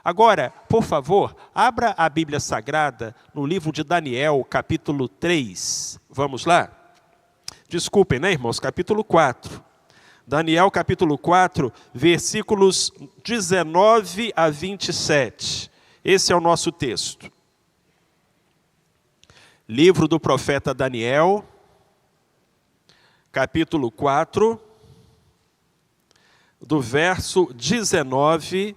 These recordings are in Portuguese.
Agora, por favor, abra a Bíblia Sagrada no livro de Daniel, capítulo 3. Vamos lá? Desculpem, né, irmãos? Capítulo 4. Daniel, capítulo 4, versículos 19 a 27. Esse é o nosso texto. Livro do profeta Daniel, capítulo 4, do verso 19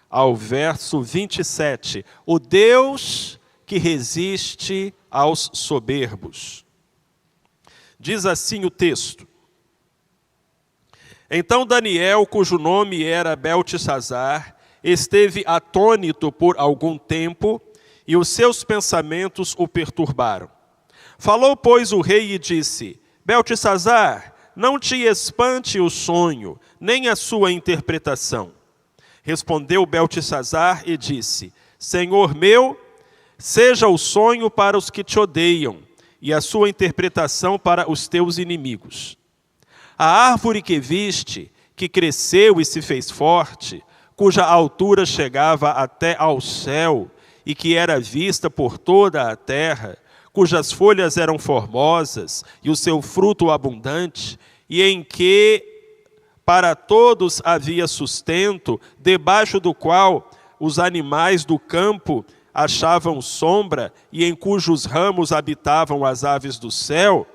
ao verso 27. O Deus que resiste aos soberbos. Diz assim o texto. Então Daniel, cujo nome era Beltesazar, esteve atônito por algum tempo, e os seus pensamentos o perturbaram. Falou, pois, o rei e disse: Beltesazar, não te espante o sonho, nem a sua interpretação. Respondeu Beltesazar e disse: Senhor meu, seja o sonho para os que te odeiam, e a sua interpretação para os teus inimigos. A árvore que viste, que cresceu e se fez forte, cuja altura chegava até ao céu, e que era vista por toda a terra, cujas folhas eram formosas, e o seu fruto abundante, e em que para todos havia sustento, debaixo do qual os animais do campo achavam sombra, e em cujos ramos habitavam as aves do céu.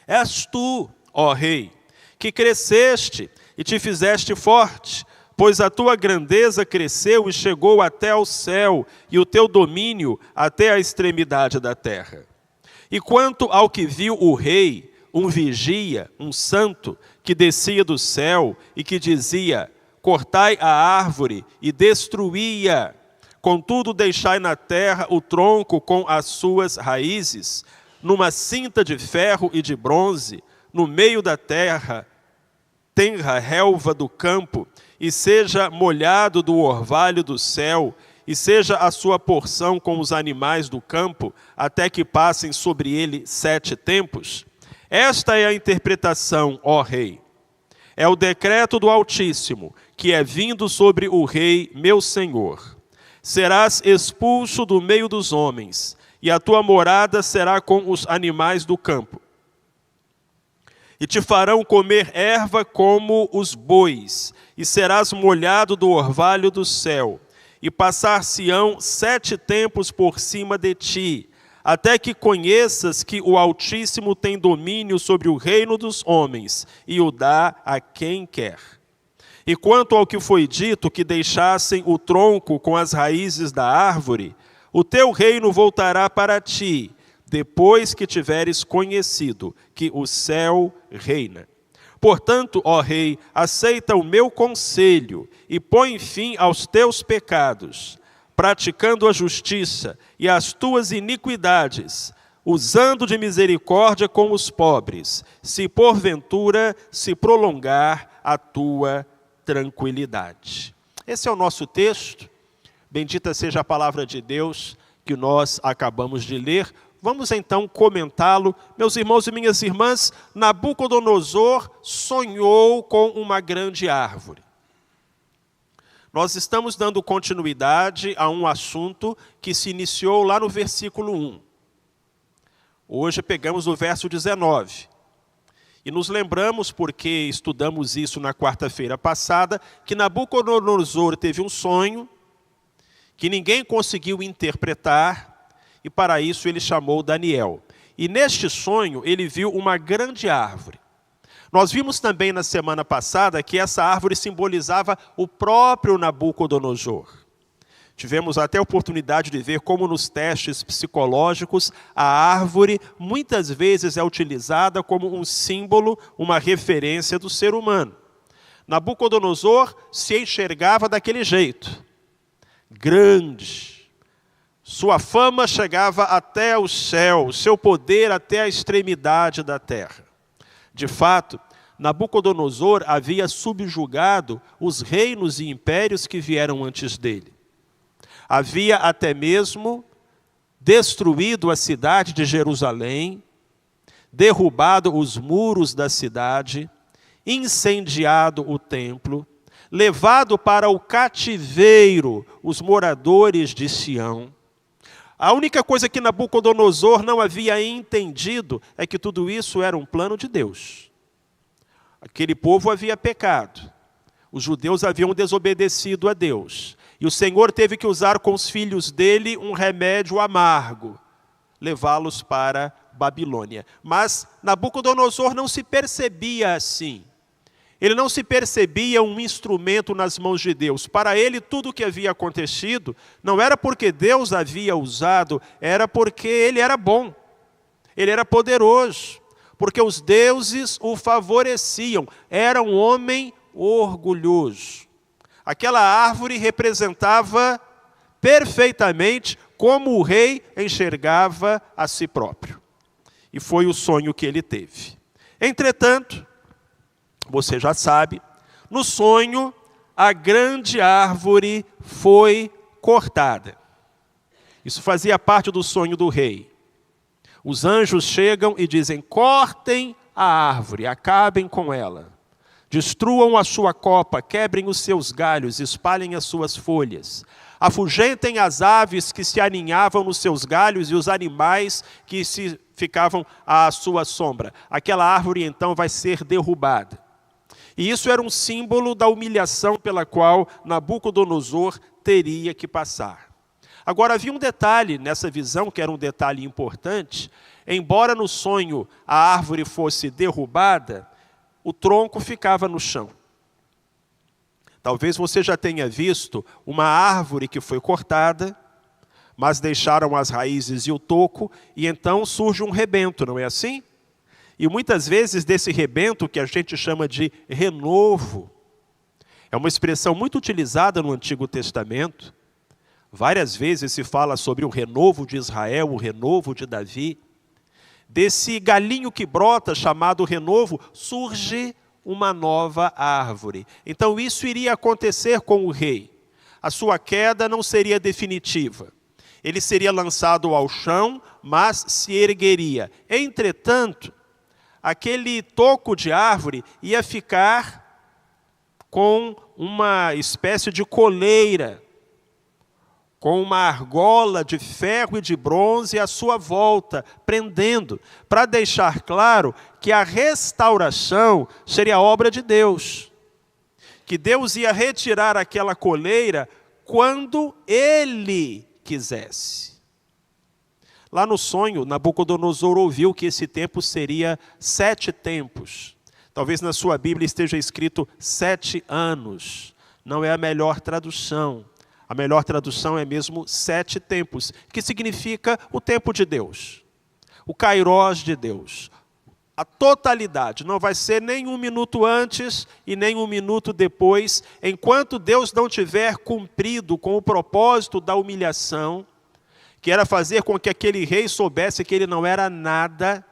És tu, ó rei, que cresceste e te fizeste forte, pois a tua grandeza cresceu e chegou até ao céu, e o teu domínio até a extremidade da terra. E quanto ao que viu o rei, um vigia, um santo, que descia do céu e que dizia: cortai a árvore e destruí-a, contudo deixai na terra o tronco com as suas raízes, numa cinta de ferro e de bronze, no meio da terra, tenra relva do campo, e seja molhado do orvalho do céu, e seja a sua porção com os animais do campo, até que passem sobre ele 7 tempos. Esta é a interpretação, ó rei. É o decreto do Altíssimo, que é vindo sobre o rei, meu senhor. Serás expulso do meio dos homens, e a tua morada será com os animais do campo. E te farão comer erva como os bois, e serás molhado do orvalho do céu, e passar-se-ão 7 tempos por cima de ti, até que conheças que o Altíssimo tem domínio sobre o reino dos homens, e o dá a quem quer. E quanto ao que foi dito, que deixassem o tronco com as raízes da árvore, o teu reino voltará para ti, depois que tiveres conhecido que o céu reina. Portanto, ó rei, aceita o meu conselho e põe fim aos teus pecados, praticando a justiça e as tuas iniquidades, usando de misericórdia com os pobres, se porventura se prolongar a tua tranquilidade. Esse é o nosso texto. Bendita seja a palavra de Deus que nós acabamos de ler. Vamos então comentá-lo. Meus irmãos e minhas irmãs, Nabucodonosor sonhou com uma grande árvore. Nós estamos dando continuidade a um assunto que se iniciou lá no versículo 1. Hoje pegamos o verso 19. E nos lembramos, porque estudamos isso na quarta-feira passada, que Nabucodonosor teve um sonho que ninguém conseguiu interpretar, e para isso ele chamou Daniel. E neste sonho ele viu uma grande árvore. Nós vimos também na semana passada que essa árvore simbolizava o próprio Nabucodonosor. Tivemos até a oportunidade de ver como nos testes psicológicos a árvore muitas vezes é utilizada como um símbolo, uma referência do ser humano. Nabucodonosor se enxergava daquele jeito, grande. Sua fama chegava até o céu, seu poder até a extremidade da terra. De fato, Nabucodonosor havia subjugado os reinos e impérios que vieram antes dele. Havia até mesmo destruído a cidade de Jerusalém, derrubado os muros da cidade, incendiado o templo, levado para o cativeiro os moradores de Sião. A única coisa que Nabucodonosor não havia entendido é que tudo isso era um plano de Deus. Aquele povo havia pecado. Os judeus haviam desobedecido a Deus. E o Senhor teve que usar com os filhos dele um remédio amargo, levá-los para Babilônia. Mas Nabucodonosor não se percebia assim. Ele não se percebia um instrumento nas mãos de Deus. Para ele, tudo o que havia acontecido não era porque Deus havia usado, era porque ele era bom, ele era poderoso, porque os deuses o favoreciam. Era um homem orgulhoso. Aquela árvore representava perfeitamente como o rei enxergava a si próprio. E foi o sonho que ele teve. Entretanto, você já sabe, no sonho, a grande árvore foi cortada. Isso fazia parte do sonho do rei. Os anjos chegam e dizem: cortem a árvore, acabem com ela. Destruam a sua copa, quebrem os seus galhos, espalhem as suas folhas. Afugentem as aves que se aninhavam nos seus galhos e os animais que ficavam à sua sombra. Aquela árvore então vai ser derrubada. E isso era um símbolo da humilhação pela qual Nabucodonosor teria que passar. Agora, havia um detalhe nessa visão, que era um detalhe importante. Embora no sonho a árvore fosse derrubada, o tronco ficava no chão. Talvez você já tenha visto uma árvore que foi cortada, mas deixaram as raízes e o toco, e então surge um rebento, não é assim? E muitas vezes desse rebento, que a gente chama de renovo, é uma expressão muito utilizada no Antigo Testamento. Várias vezes se fala sobre o renovo de Israel, o renovo de Davi. Desse galinho que brota, chamado renovo, surge uma nova árvore. Então isso iria acontecer com o rei. A sua queda não seria definitiva. Ele seria lançado ao chão, mas se ergueria. Entretanto, aquele toco de árvore ia ficar com uma espécie de coleira, com uma argola de ferro e de bronze à sua volta, prendendo, para deixar claro que a restauração seria obra de Deus. Que Deus ia retirar aquela coleira quando Ele quisesse. Lá no sonho, Nabucodonosor ouviu que esse tempo seria 7 tempos. Talvez na sua Bíblia esteja escrito 7 anos. Não é a melhor tradução. A melhor tradução é mesmo 7 tempos, que significa o tempo de Deus. O kairós de Deus. A totalidade. Não vai ser nem 1 minuto antes e nem 1 minuto depois. Enquanto Deus não tiver cumprido com o propósito da humilhação, que era fazer com que aquele rei soubesse que ele não era nada,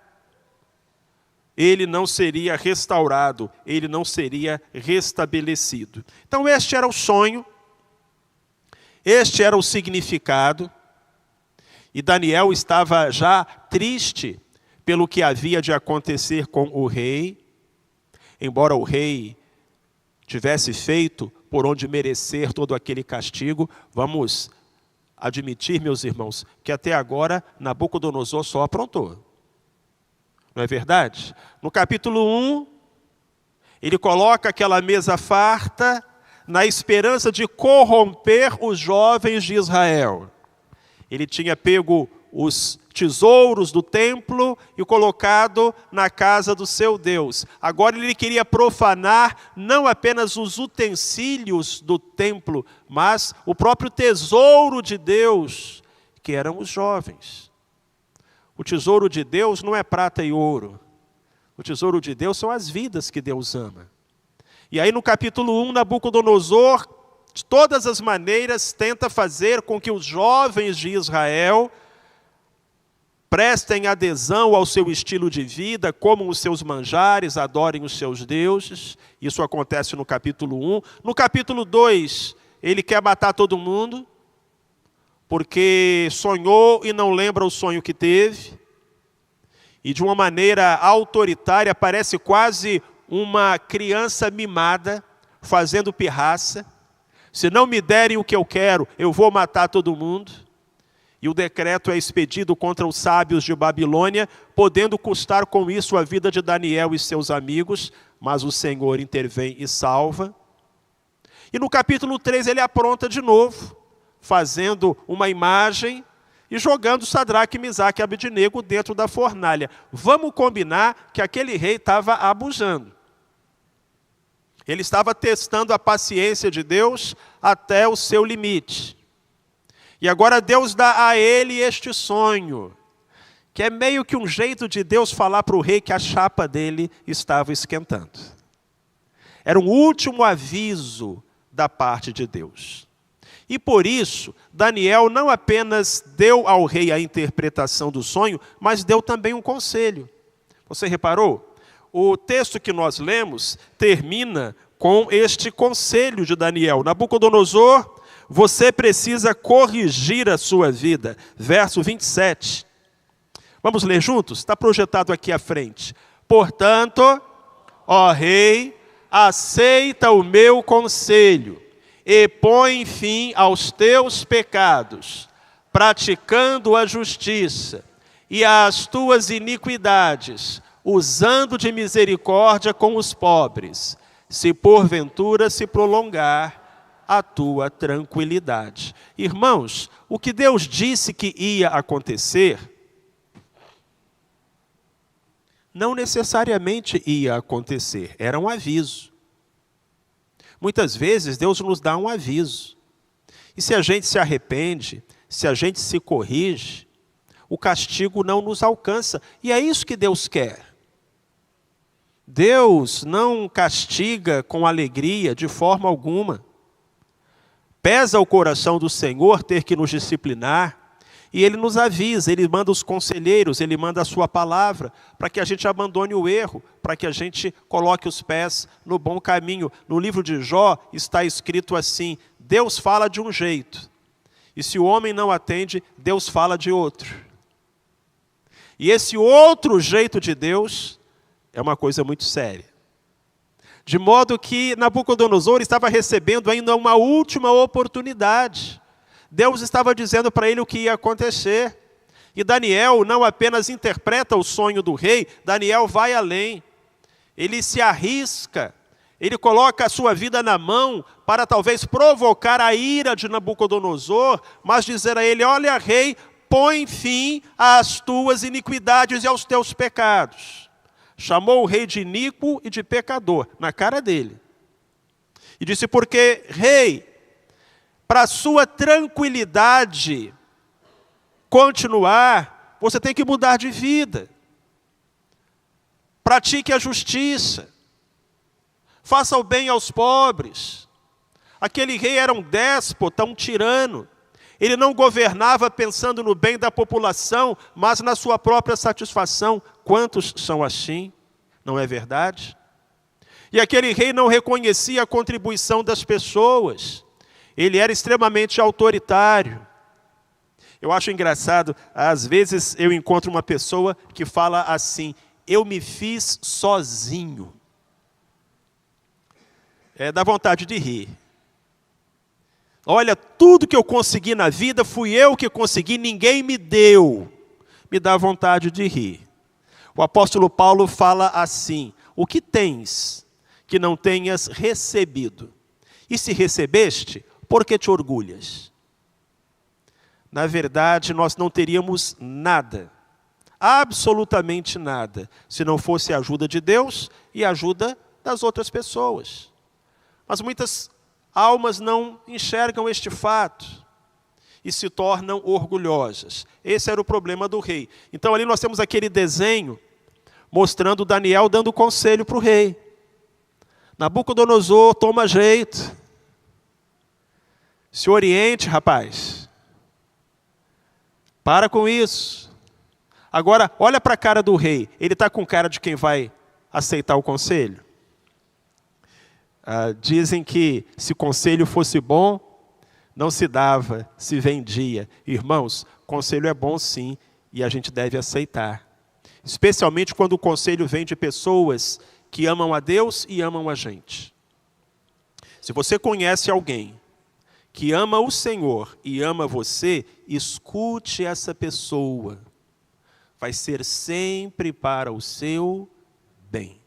ele não seria restaurado, ele não seria restabelecido. Então este era o sonho, este era o significado, e Daniel estava já triste pelo que havia de acontecer com o rei, embora o rei tivesse feito por onde merecer todo aquele castigo. Vamos admitir, meus irmãos, que até agora Nabucodonosor só aprontou. Não é verdade? No capítulo 1, ele coloca aquela mesa farta na esperança de corromper os jovens de Israel. Ele tinha pego os tesouros do templo e colocado na casa do seu Deus. Agora ele queria profanar não apenas os utensílios do templo, mas o próprio tesouro de Deus, que eram os jovens. O tesouro de Deus não é prata e ouro. O tesouro de Deus são as vidas que Deus ama. E aí no capítulo 1, Nabucodonosor, de todas as maneiras, tenta fazer com que os jovens de Israel prestem adesão ao seu estilo de vida, comam os seus manjares, adorem os seus deuses. Isso acontece no capítulo 1. No capítulo 2, ele quer matar todo mundo, porque sonhou e não lembra o sonho que teve. E de uma maneira autoritária, parece quase uma criança mimada, fazendo pirraça. Se não me derem o que eu quero, eu vou matar todo mundo. E o decreto é expedido contra os sábios de Babilônia, podendo custar com isso a vida de Daniel e seus amigos, mas o Senhor intervém e salva. E no capítulo 3 ele apronta de novo, fazendo uma imagem e jogando Sadraque, Misaque e Abednego dentro da fornalha. Vamos combinar que aquele rei estava abusando. Ele estava testando a paciência de Deus até o seu limite. E agora Deus dá a ele este sonho, que é meio que um jeito de Deus falar para o rei que a chapa dele estava esquentando. Era um último aviso da parte de Deus. E por isso, Daniel não apenas deu ao rei a interpretação do sonho, mas deu também um conselho. Você reparou? O texto que nós lemos termina com este conselho de Daniel. Nabucodonosor, você precisa corrigir a sua vida. Verso 27. Vamos ler juntos? Está projetado aqui à frente. Portanto, ó rei, aceita o meu conselho e põe fim aos teus pecados, praticando a justiça e as tuas iniquidades, usando de misericórdia com os pobres, se porventura se prolongar a tua tranquilidade. Irmãos, o que Deus disse que ia acontecer, não necessariamente ia acontecer, era um aviso. Muitas vezes Deus nos dá um aviso. E se a gente se arrepende, se a gente se corrige, o castigo não nos alcança. E é isso que Deus quer. Deus não castiga com alegria de forma alguma. Pesa o coração do Senhor ter que nos disciplinar, e Ele nos avisa, Ele manda os conselheiros, Ele manda a sua palavra, para que a gente abandone o erro, para que a gente coloque os pés no bom caminho. No livro de Jó está escrito assim: Deus fala de um jeito, e se o homem não atende, Deus fala de outro. E esse outro jeito de Deus é uma coisa muito séria. De modo que Nabucodonosor estava recebendo ainda uma última oportunidade. Deus estava dizendo para ele o que ia acontecer. E Daniel não apenas interpreta o sonho do rei, Daniel vai além. Ele se arrisca, ele coloca a sua vida na mão para talvez provocar a ira de Nabucodonosor, mas dizer a ele: olha, rei, põe fim às tuas iniquidades e aos teus pecados. Chamou o rei de iníquo e de pecador, na cara dele. E disse: porque, rei, para a sua tranquilidade continuar, você tem que mudar de vida. Pratique a justiça. Faça o bem aos pobres. Aquele rei era um déspota, um tirano. Ele não governava pensando no bem da população, mas na sua própria satisfação. Quantos são assim? Não é verdade? E aquele rei não reconhecia a contribuição das pessoas. Ele era extremamente autoritário. Eu acho engraçado, às vezes eu encontro uma pessoa que fala assim: eu me fiz sozinho. Dá vontade de rir. Olha, tudo que eu consegui na vida, fui eu que consegui, ninguém me deu. Me dá vontade de rir. O apóstolo Paulo fala assim: o que tens que não tenhas recebido? E se recebeste, por que te orgulhas? Na verdade, nós não teríamos nada, absolutamente nada, se não fosse a ajuda de Deus e a ajuda das outras pessoas. Mas muitas almas não enxergam este fato e se tornam orgulhosas. Esse era o problema do rei. Então ali nós temos aquele desenho mostrando Daniel dando conselho para o rei. Nabucodonosor, toma jeito. Se oriente, rapaz. Para com isso. Agora, olha para a cara do rei. Ele está com cara de quem vai aceitar o conselho? Dizem que se o conselho fosse bom, não se dava, se vendia. Irmãos, conselho é bom sim, e a gente deve aceitar. Especialmente quando o conselho vem de pessoas que amam a Deus e amam a gente. Se você conhece alguém que ama o Senhor e ama você, escute essa pessoa. Vai ser sempre para o seu bem.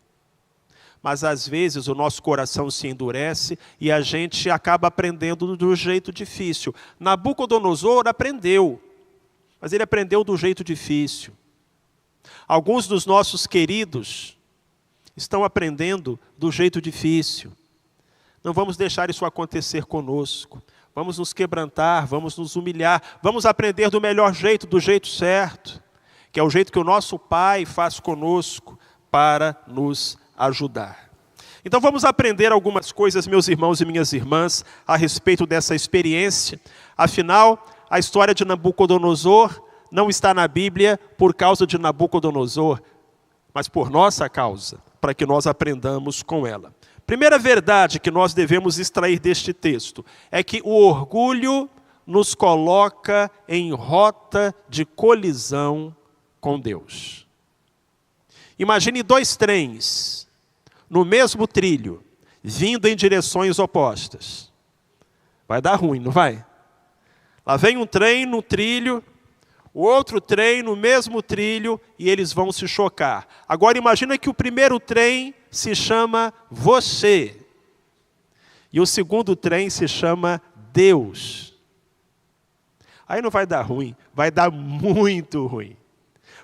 Mas às vezes o nosso coração se endurece e a gente acaba aprendendo do jeito difícil. Nabucodonosor aprendeu, mas ele aprendeu do jeito difícil. Alguns dos nossos queridos estão aprendendo do jeito difícil. Não vamos deixar isso acontecer conosco. Vamos nos quebrantar, vamos nos humilhar, vamos aprender do melhor jeito, do jeito certo, que é o jeito que o nosso Pai faz conosco para nos ajudar. Então vamos aprender algumas coisas, meus irmãos e minhas irmãs, a respeito dessa experiência. Afinal, a história de Nabucodonosor não está na Bíblia por causa de Nabucodonosor, mas por nossa causa, para que nós aprendamos com ela. Primeira verdade que nós devemos extrair deste texto é que o orgulho nos coloca em rota de colisão com Deus. Imagine dois trens no mesmo trilho, vindo em direções opostas. Vai dar ruim, não vai? Lá vem um trem no trilho, o outro trem no mesmo trilho e eles vão se chocar. Agora imagina que o primeiro trem se chama você e o segundo trem se chama Deus. Aí não vai dar ruim, vai dar muito ruim.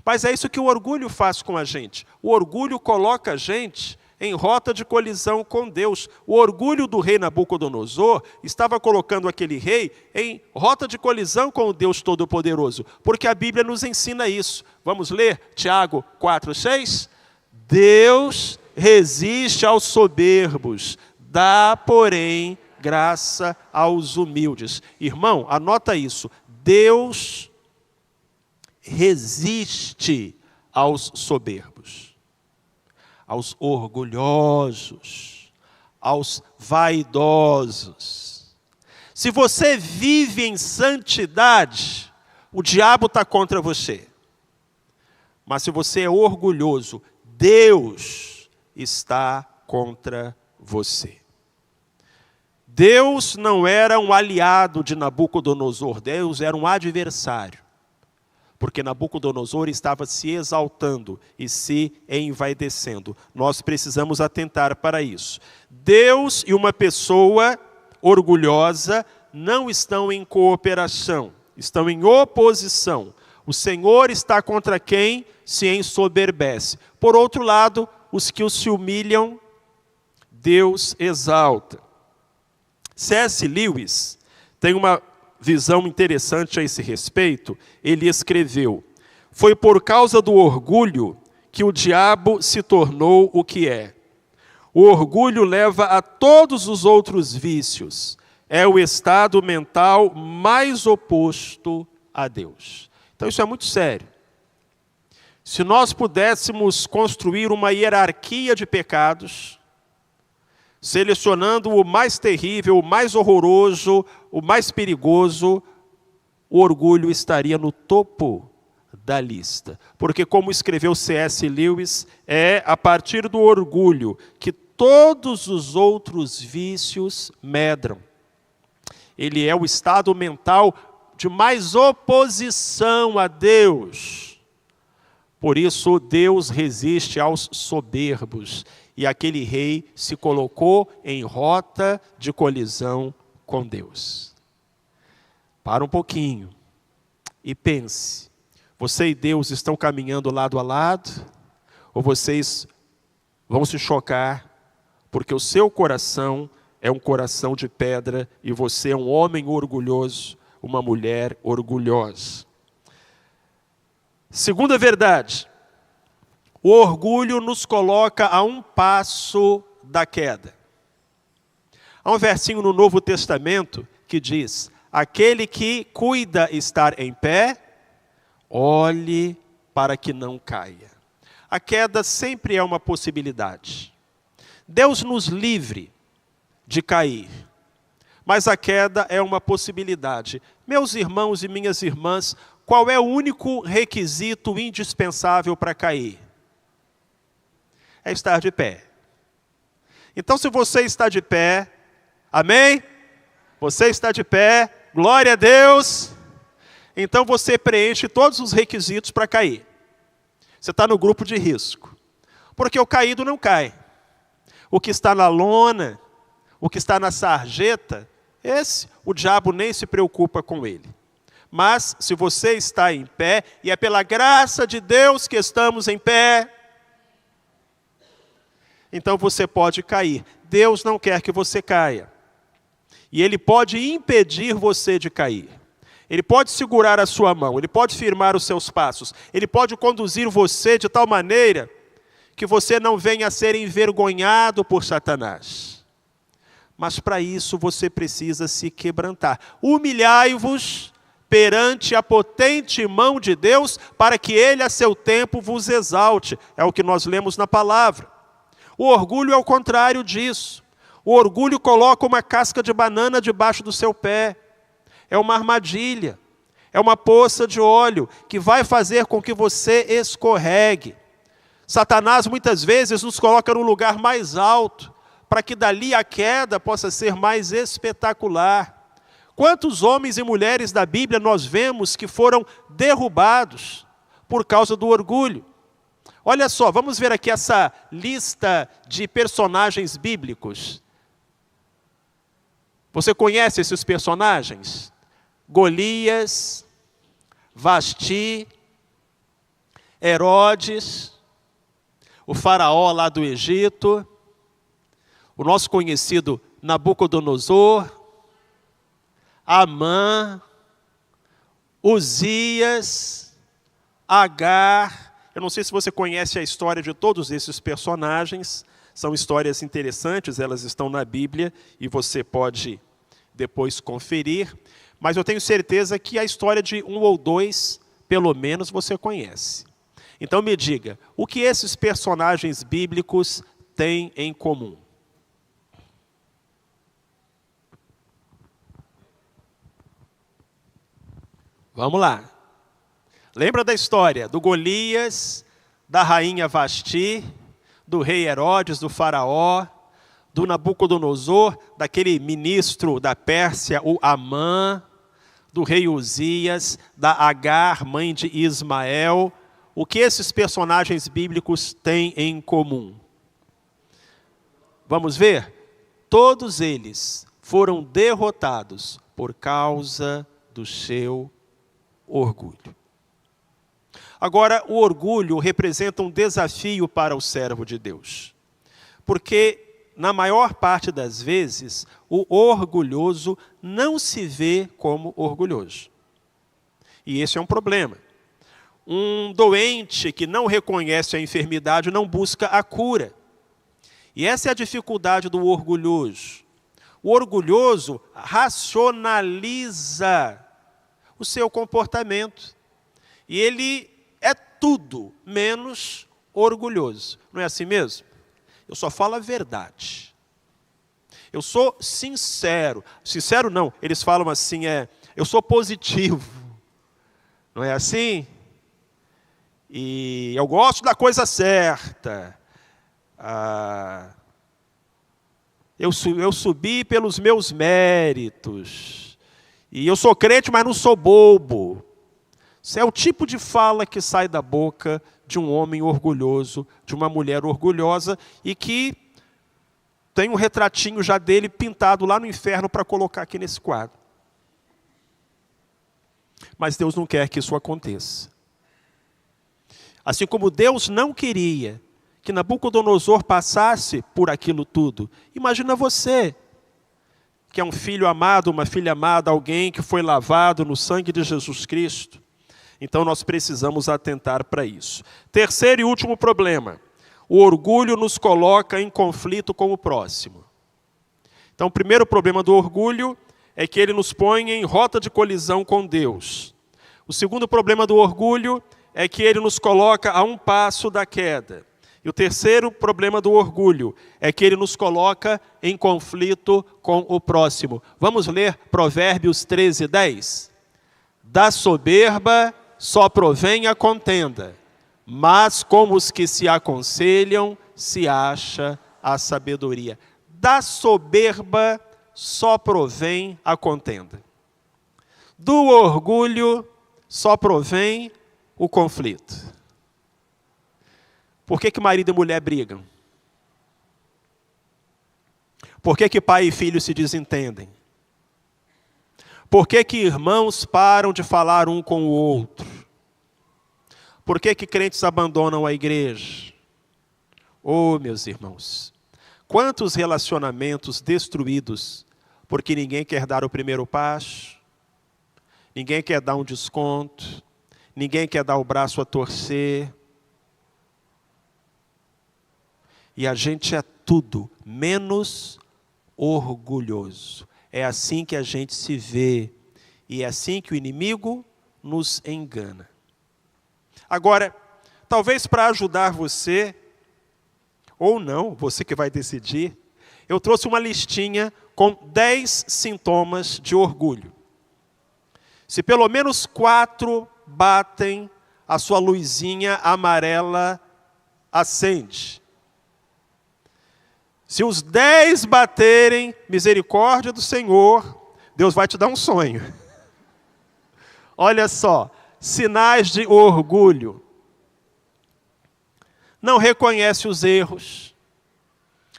Mas é isso que o orgulho faz com a gente. O orgulho coloca a gente em rota de colisão com Deus. O orgulho do rei Nabucodonosor estava colocando aquele rei em rota de colisão com o Deus Todo-Poderoso, porque a Bíblia nos ensina isso. Vamos ler Tiago 4:6? Deus resiste aos soberbos, dá, porém, graça aos humildes. Irmão, anota isso. Deus resiste aos soberbos, aos orgulhosos, aos vaidosos. Se você vive em santidade, o diabo está contra você. Mas se você é orgulhoso, Deus está contra você. Deus não era um aliado de Nabucodonosor, Deus era um adversário. Porque Nabucodonosor estava se exaltando e se envaidecendo. Nós precisamos atentar para isso. Deus e uma pessoa orgulhosa não estão em cooperação, estão em oposição. O Senhor está contra quem se ensoberbece. Por outro lado, os que se humilham, Deus exalta. C.S. Lewis tem uma visão interessante a esse respeito. Ele escreveu: foi por causa do orgulho que o diabo se tornou o que é. O orgulho leva a todos os outros vícios. É o estado mental mais oposto a Deus. Então isso é muito sério. Se nós pudéssemos construir uma hierarquia de pecados, selecionando o mais terrível, o mais horroroso, o mais perigoso, o orgulho estaria no topo da lista. Porque, como escreveu C.S. Lewis, é a partir do orgulho que todos os outros vícios medram. Ele é o estado mental de mais oposição a Deus. Por isso, Deus resiste aos soberbos. E aquele rei se colocou em rota de colisão com Deus. Para um pouquinho e pense. Você e Deus estão caminhando lado a lado? Ou vocês vão se chocar porque o seu coração é um coração de pedra e você é um homem orgulhoso, uma mulher orgulhosa? Segunda verdade. O orgulho nos coloca a um passo da queda. Há um versinho no Novo Testamento que diz: aquele que cuida estar em pé, olhe para que não caia. A queda sempre é uma possibilidade. Deus nos livre de cair, mas a queda é uma possibilidade. Meus irmãos e minhas irmãs, qual é o único requisito indispensável para cair? É estar de pé. Então, se você está de pé, Amém? Você está de pé, glória a Deus. Então você preenche todos os requisitos para cair. Você está no grupo de risco. Porque o caído não cai. O que está na lona, o que está na sarjeta, esse, o diabo nem se preocupa com ele. Mas, se você está em pé, e é pela graça de Deus que estamos em pé, então você pode cair. Deus não quer que você caia. E Ele pode impedir você de cair. Ele pode segurar a sua mão, Ele pode firmar os seus passos, Ele pode conduzir você de tal maneira que você não venha a ser envergonhado por Satanás. Mas para isso você precisa se quebrantar. Humilhai-vos perante a potente mão de Deus, para que Ele a seu tempo vos exalte. É o que nós lemos na palavra. O orgulho é o contrário disso. O orgulho coloca uma casca de banana debaixo do seu pé. É uma armadilha. É uma poça de óleo que vai fazer com que você escorregue. Satanás muitas vezes nos coloca no lugar mais alto, para que dali a queda possa ser mais espetacular. Quantos homens e mulheres da Bíblia nós vemos que foram derrubados por causa do orgulho? Olha só, vamos ver aqui essa lista de personagens bíblicos. Você conhece esses personagens? Golias, Vasti, Herodes, o faraó lá do Egito, o nosso conhecido Nabucodonosor, Amã, Uzias, Agar. Eu não sei se você conhece a história de todos esses personagens. São histórias interessantes, elas estão na Bíblia e você pode depois conferir. Mas eu tenho certeza que a história de um ou dois, pelo menos, você conhece. Então me diga, o que esses personagens bíblicos têm em comum? Vamos lá. Lembra da história do Golias, da rainha Vasti, do rei Herodes, do faraó, do Nabucodonosor, daquele ministro da Pérsia, o Amã, do rei Uzias, da Agar, mãe de Ismael. O que esses personagens bíblicos têm em comum? Vamos ver? Todos eles foram derrotados por causa do seu orgulho. Agora, o orgulho representa um desafio para o servo de Deus. Porque, na maior parte das vezes, o orgulhoso não se vê como orgulhoso. E esse é um problema. Um doente que não reconhece a enfermidade não busca a cura. E essa é a dificuldade do orgulhoso. O orgulhoso racionaliza o seu comportamento. E ele é tudo menos orgulhoso. Não é assim mesmo? Eu só falo a verdade. Eu sou sincero. Sincero não, eles falam assim, eu sou positivo. Não é assim? E eu gosto da coisa certa. Eu subi pelos meus méritos. E eu sou crente, mas não sou bobo. Isso é o tipo de fala que sai da boca de um homem orgulhoso, de uma mulher orgulhosa, e que tem um retratinho já dele pintado lá no inferno para colocar aqui nesse quadro. Mas Deus não quer que isso aconteça. Assim como Deus não queria que Nabucodonosor passasse por aquilo tudo. Imagina você, que é um filho amado, uma filha amada, alguém que foi lavado no sangue de Jesus Cristo. Então nós precisamos atentar para isso. Terceiro e último problema. O orgulho nos coloca em conflito com o próximo. Então o primeiro problema do orgulho é que ele nos põe em rota de colisão com Deus. O segundo problema do orgulho é que ele nos coloca a um passo da queda. E o terceiro problema do orgulho é que ele nos coloca em conflito com o próximo. Vamos ler Provérbios 13:10. Da soberba só provém a contenda, mas como os que se aconselham, se acha a sabedoria. Da soberba só provém a contenda. Do orgulho só provém o conflito. Por que marido e mulher brigam? Por que pai e filho se desentendem? Por que irmãos param de falar um com o outro? Por que crentes abandonam a igreja? Oh, meus irmãos, quantos relacionamentos destruídos porque ninguém quer dar o primeiro passo, ninguém quer dar um desconto, ninguém quer dar o braço a torcer. E a gente é tudo menos orgulhoso. É assim que a gente se vê. E é assim que o inimigo nos engana. Agora, talvez para ajudar você, ou não, você que vai decidir, eu trouxe uma listinha com 10 sintomas de orgulho. Se pelo menos 4 batem, a sua luzinha amarela acende. Se os 10 baterem, misericórdia do Senhor, Deus vai te dar um sonho. Olha só, sinais de orgulho. Não reconhece os erros.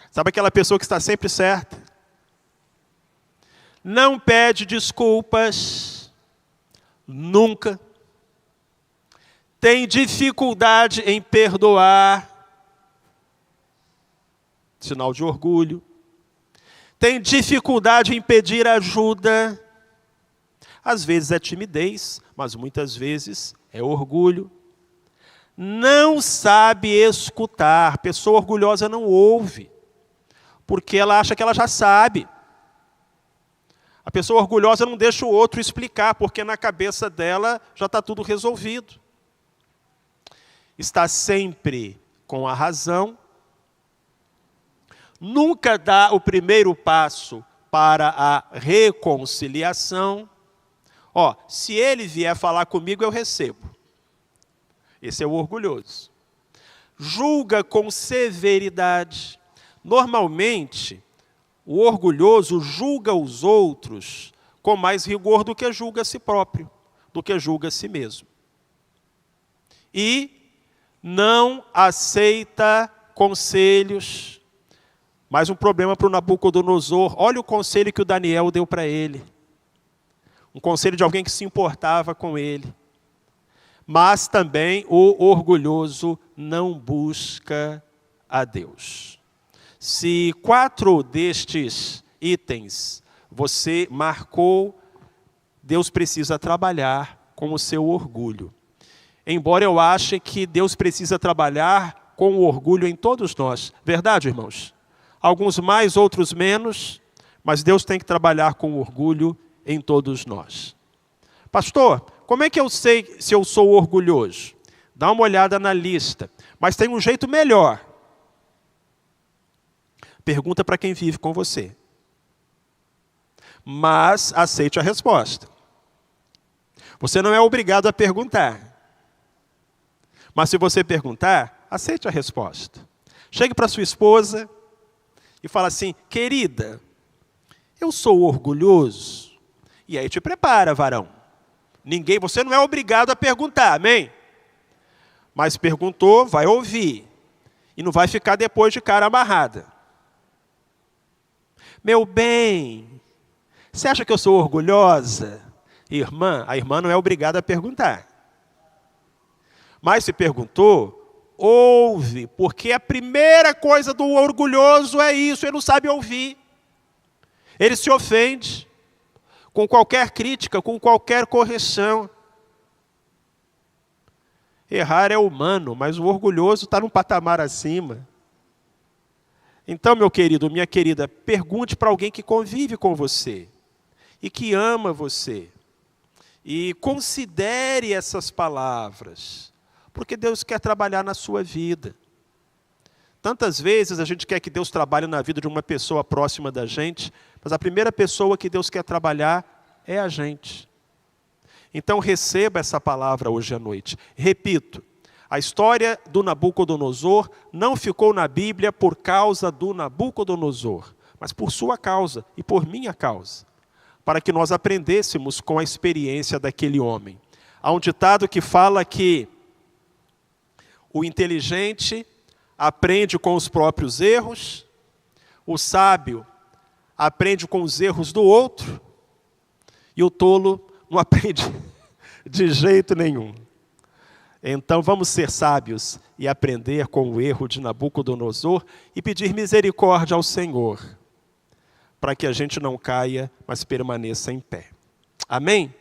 Sabe aquela pessoa que está sempre certa? Não pede desculpas. Nunca. Tem dificuldade em perdoar. Sinal de orgulho. Tem dificuldade em pedir ajuda. Às vezes é timidez, mas muitas vezes é orgulho. Não sabe escutar. Pessoa orgulhosa não ouve, porque ela acha que ela já sabe. A pessoa orgulhosa não deixa o outro explicar, porque na cabeça dela já está tudo resolvido. Está sempre com a razão. Nunca dá o primeiro passo para a reconciliação. Se ele vier falar comigo, eu recebo. Esse é o orgulhoso. Julga com severidade. Normalmente, o orgulhoso julga os outros com mais rigor do que julga a si próprio, do que julga a si mesmo. E não aceita conselhos. Mais um problema para o Nabucodonosor. Olha o conselho que o Daniel deu para ele. Um conselho de alguém que se importava com ele. Mas também o orgulhoso não busca a Deus. Se 4 destes itens você marcou, Deus precisa trabalhar com o seu orgulho. Embora eu ache que Deus precisa trabalhar com o orgulho em todos nós. Verdade, irmãos? Alguns mais, outros menos, mas Deus tem que trabalhar com o orgulho em todos nós. Pastor, como é que eu sei se eu sou orgulhoso? Dá uma olhada na lista. Mas tem um jeito melhor. Pergunta para quem vive com você. Mas aceite a resposta. Você não é obrigado a perguntar. Mas se você perguntar, aceite a resposta. Chegue para sua esposa e fala assim: querida, eu sou orgulhoso. E aí te prepara, varão. Você não é obrigado a perguntar, amém? Mas perguntou, vai ouvir. E não vai ficar depois de cara amarrada. Meu bem, você acha que eu sou orgulhosa? Irmã, a irmã não é obrigada a perguntar. Mas se perguntou, ouve, porque a primeira coisa do orgulhoso é isso, ele não sabe ouvir. Ele se ofende com qualquer crítica, com qualquer correção. Errar é humano, mas o orgulhoso está num patamar acima. Então, meu querido, minha querida, pergunte para alguém que convive com você e que ama você. E considere essas palavras, porque Deus quer trabalhar na sua vida. Tantas vezes a gente quer que Deus trabalhe na vida de uma pessoa próxima da gente, mas a primeira pessoa que Deus quer trabalhar é a gente. Então receba essa palavra hoje à noite. Repito, a história do Nabucodonosor não ficou na Bíblia por causa do Nabucodonosor. mas por sua causa e por minha causa, para que nós aprendêssemos com a experiência daquele homem. Há um ditado que fala que o inteligente aprende com os próprios erros, o sábio aprende com os erros do outro, e o tolo não aprende de jeito nenhum. Então vamos ser sábios e aprender com o erro de Nabucodonosor e pedir misericórdia ao Senhor, para que a gente não caia, mas permaneça em pé. Amém?